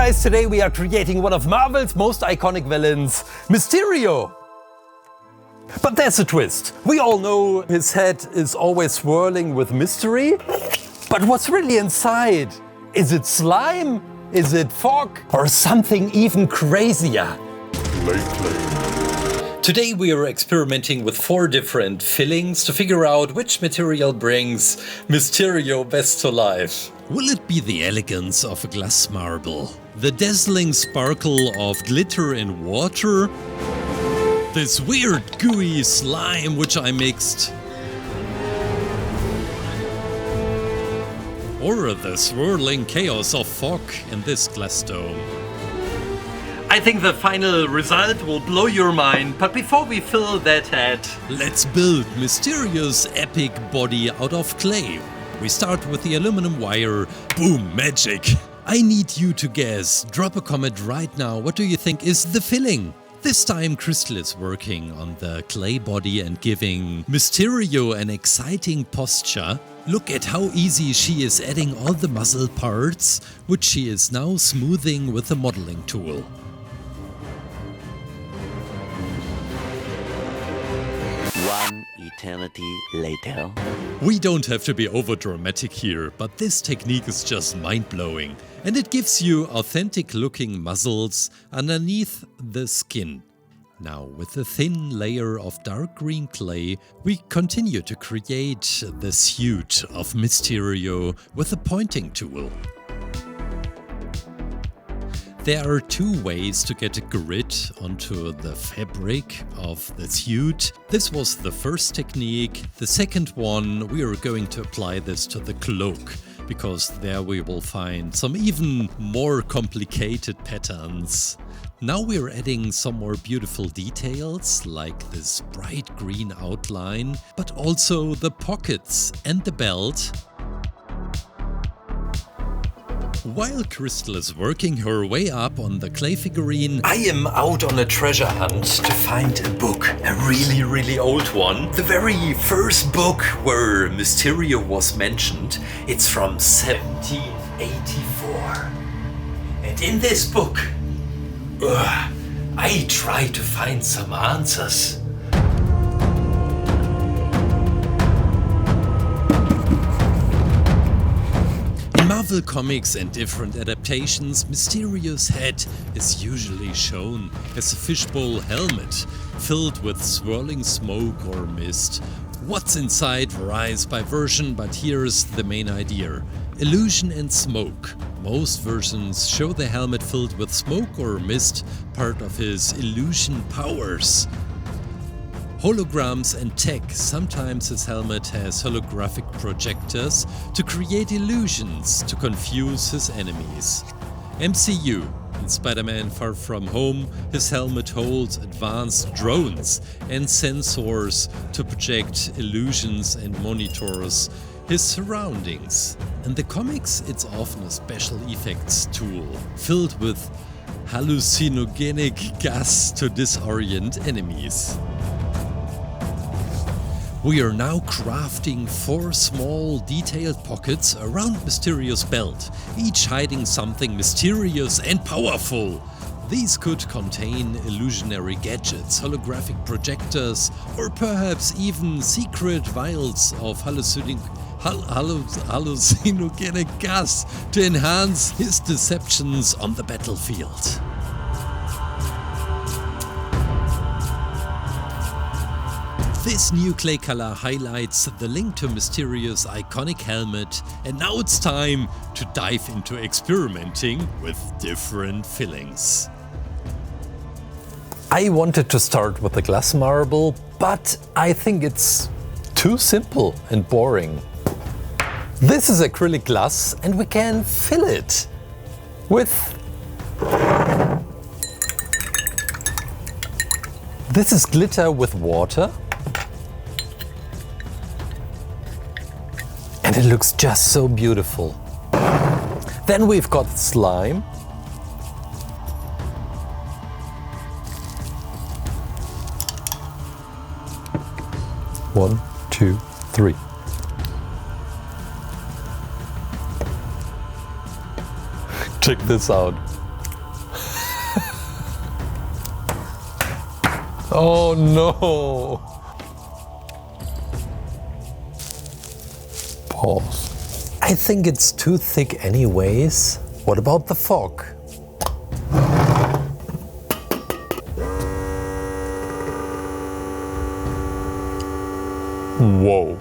guys, today we are creating one of Marvel's most iconic villains, Mysterio. But there's a twist. We all know his head is always swirling with mystery. But what's really inside? Is it slime? Is it fog? Or something even crazier? ClayClaim. Today we are experimenting with 4 different fillings to figure out which material brings Mysterio best to life. Will it be the elegance of a glass marble? The dazzling sparkle of glitter in water? This weird gooey slime which I mixed? Or the swirling chaos of fog in this glass dome? I think the final result will blow your mind, but before we fill that head, let's build Mysterio's epic body out of clay. We start with the aluminum wire. Boom, magic! I need you to guess. Drop a comment right now. What do you think is the filling? This time Crystal is working on the clay body and giving Mysterio an exciting posture. Look at how easy she is adding all the muscle parts, which she is now smoothing with a modeling tool. One eternity later. We don't have to be over-dramatic here, but this technique is just mind-blowing. And it gives you authentic-looking muscles underneath the skin. Now, with a thin layer of dark green clay, we continue to create the suit of Mysterio with a pointing tool. There are 2 ways to get a grid onto the fabric of the suit. This was the first technique. The second one, we are going to apply this to the cloak, because there we will find some even more complicated patterns. Now we're adding some more beautiful details, like this bright green outline, but also the pockets and the belt. While Crystal is working her way up on the clay figurine, I am out on a treasure hunt to find a book, a really old one. The very first book where Mysterio was mentioned, it's from 1784. And in this book, I try to find some answers. In Marvel Comics and different adaptations, Mysterio's head is usually shown as a fishbowl helmet filled with swirling smoke or mist. What's inside varies by version, but here's the main idea. Illusion and smoke. Most versions show the helmet filled with smoke or mist, part of his illusion powers. Holograms and tech. Sometimes his helmet has holographic projectors to create illusions to confuse his enemies. MCU. In Spider-Man Far From Home, his helmet holds advanced drones and sensors to project illusions and monitors his surroundings. In the comics, it's often a special effects tool filled with hallucinogenic gas to disorient enemies. We are now crafting 4 small detailed pockets around Mysterio's belt, each hiding something mysterious and powerful. These could contain illusionary gadgets, holographic projectors, or perhaps even secret vials of hallucinogenic gas to enhance his deceptions on the battlefield. This new clay color highlights the link to Mysterio's iconic helmet, and now it's time to dive into experimenting with different fillings. I wanted to start with the glass marble, but I think it's too simple and boring. This is acrylic glass and we can fill it with... This is glitter with water. And it looks just so beautiful. Then we've got slime. One, two, three. Check this out. Oh no! Pause. I think it's too thick anyways. What about the fog? Whoa.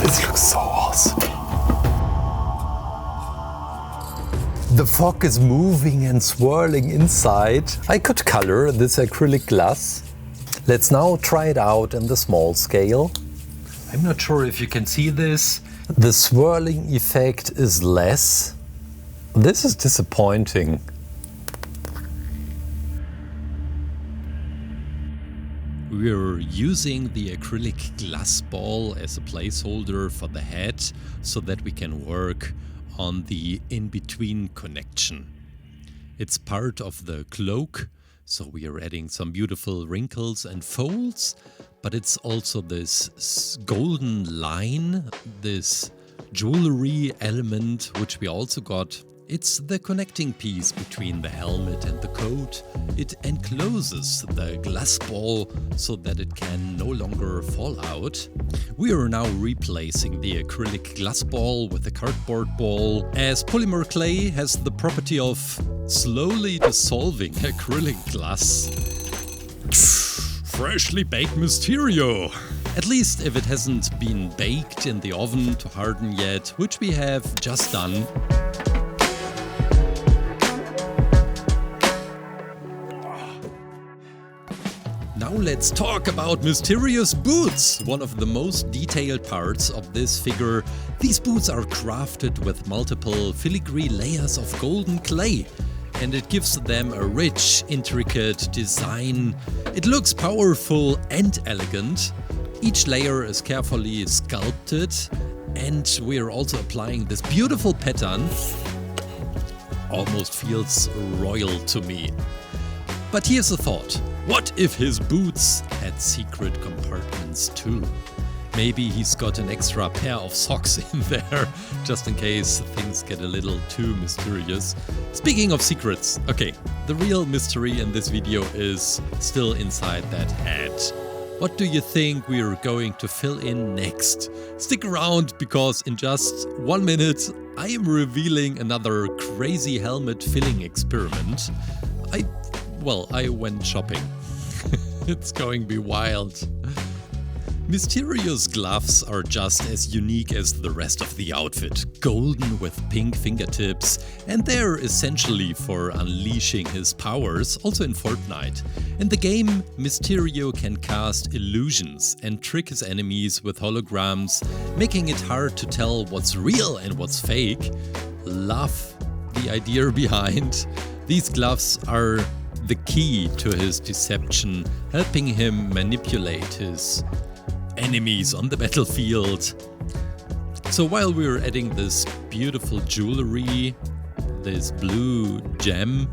This looks so awesome. The fog is moving and swirling inside. I could color this acrylic glass. Let's now try it out in the small scale. I'm not sure if you can see this. The swirling effect is less. This is disappointing. We're using the acrylic glass ball as a placeholder for the head so that we can work on the in-between connection. It's part of the cloak, so we are adding some beautiful wrinkles and folds, but it's also this golden line, this jewelry element which we also got. It's the connecting piece between the helmet and the coat. It encloses the glass ball so that it can no longer fall out. We are now replacing the acrylic glass ball with a cardboard ball, as polymer clay has the property of slowly dissolving acrylic glass. Freshly baked Mysterio! At least if it hasn't been baked in the oven to harden yet, which we have just done. Now let's talk about Mysterio's boots, one of the most detailed parts of this figure. These boots are crafted with multiple filigree layers of golden clay, and it gives them a rich, intricate design. It looks powerful and elegant. Each layer is carefully sculpted, and we're also applying this beautiful pattern. Almost feels royal to me. But here's a thought. What if his boots had secret compartments too? Maybe he's got an extra pair of socks in there, just in case things get a little too mysterious. Speaking of secrets, okay, the real mystery in this video is still inside that head. What do you think we're going to fill in next? Stick around, because in just 1 minute I am revealing another crazy helmet filling experiment. I went shopping. It's going to be wild. Mysterio's gloves are just as unique as the rest of the outfit, golden with pink fingertips, and they're essentially for unleashing his powers, also in Fortnite. In the game, Mysterio can cast illusions and trick his enemies with holograms, making it hard to tell what's real and what's fake. Love the idea behind. These gloves are the key to his deception, helping him manipulate his enemies on the battlefield. So while we're adding this beautiful jewelry, this blue gem,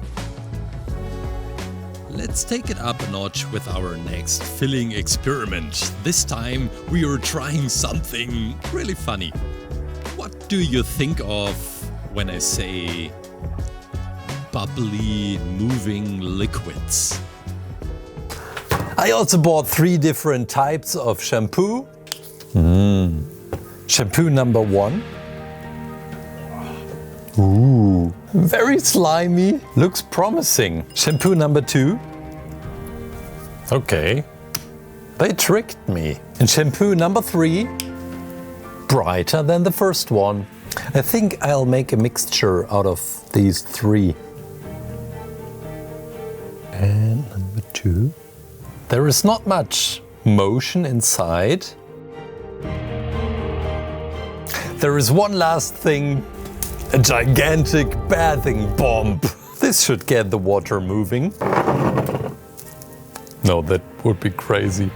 let's take it up a notch with our next filling experiment. This time we are trying something really funny. What do you think of when I say bubbly, moving liquids? I also bought 3 different types of shampoo. Shampoo number 1. Ooh, very slimy. Looks promising. Shampoo number 2. Okay, they tricked me. And shampoo number 3. Brighter than the first one. I think I'll make a mixture out of these 3. And number 2. There is not much motion inside. There is one last thing. A gigantic bathing bomb. This should get the water moving. No, that would be crazy.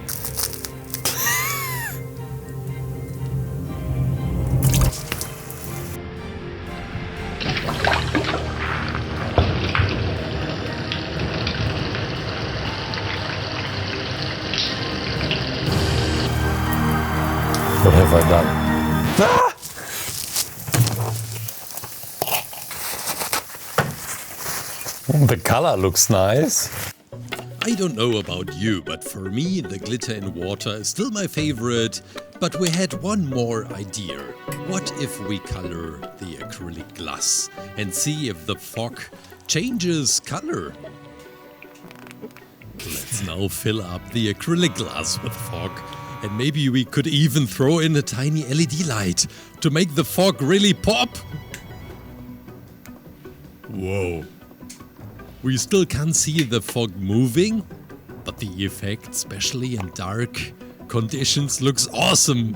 What have I done? Ah! The color looks nice. I don't know about you, but for me the glitter in water is still my favorite. But we had one more idea. What if we color the acrylic glass and see if the fog changes color? Let's now fill up the acrylic glass with fog, and maybe we could even throw in a tiny LED light to make the fog really pop. Whoa. We still can't see the fog moving, but the effect, especially in dark conditions, looks awesome.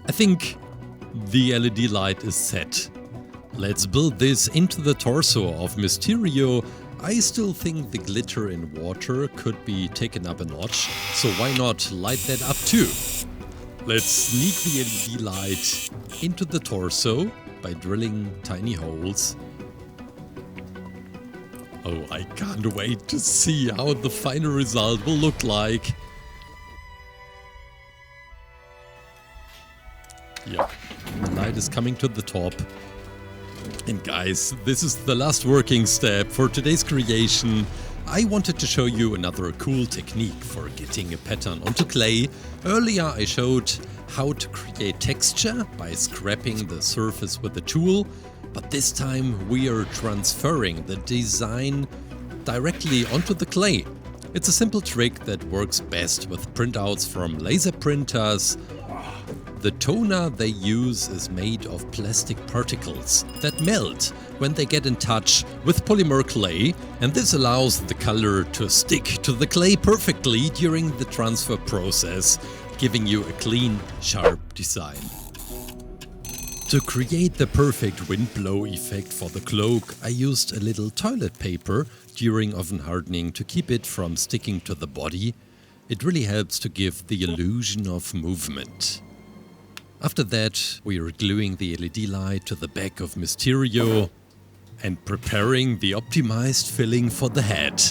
I think the LED light is set. Let's build this into the torso of Mysterio. I still think the glitter in water could be taken up a notch, so why not light that up too? Let's sneak the LED light into the torso by drilling tiny holes. Oh, I can't wait to see how the final result will look like. Yeah, the light is coming to the top. And guys, this is the last working step for today's creation. I wanted to show you another cool technique for getting a pattern onto clay. Earlier I showed how to create texture by scraping the surface with a tool, but this time we are transferring the design directly onto the clay. It's a simple trick that works best with printouts from laser printers. The toner they use is made of plastic particles that melt when they get in touch with polymer clay, and this allows the color to stick to the clay perfectly during the transfer process, giving you a clean, sharp design. To create the perfect wind blow effect for the cloak, I used a little toilet paper during oven hardening to keep it from sticking to the body. It really helps to give the illusion of movement. After that, we are gluing the LED light to the back of Mysterio and preparing the optimized filling for the head.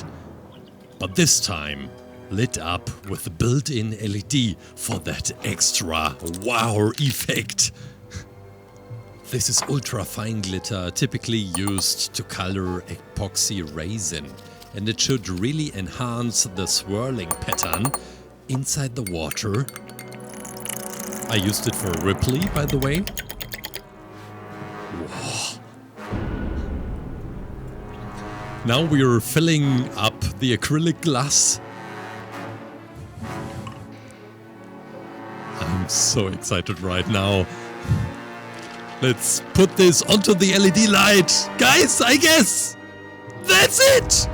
But this time, lit up with the built-in LED for that extra wow effect. This is ultra fine glitter, typically used to color epoxy resin, and it should really enhance the swirling pattern inside the water. I used it for Ripley, by the way. Whoa. Now we are filling up the acrylic glass. I'm so excited right now. Let's put this onto the LED light. Guys, I guess that's it!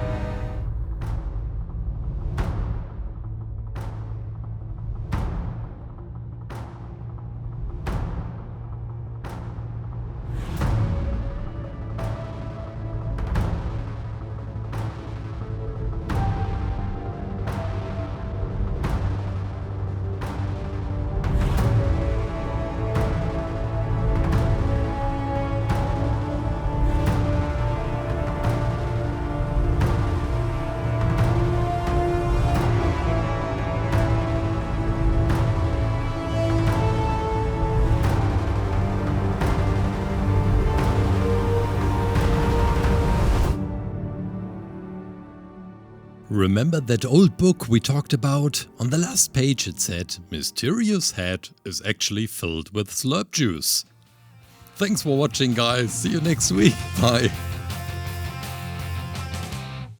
Remember that old book we talked about? On the last page it said, Mysterio's head is actually filled with slurp juice. Thanks for watching, guys. See you next week. Bye.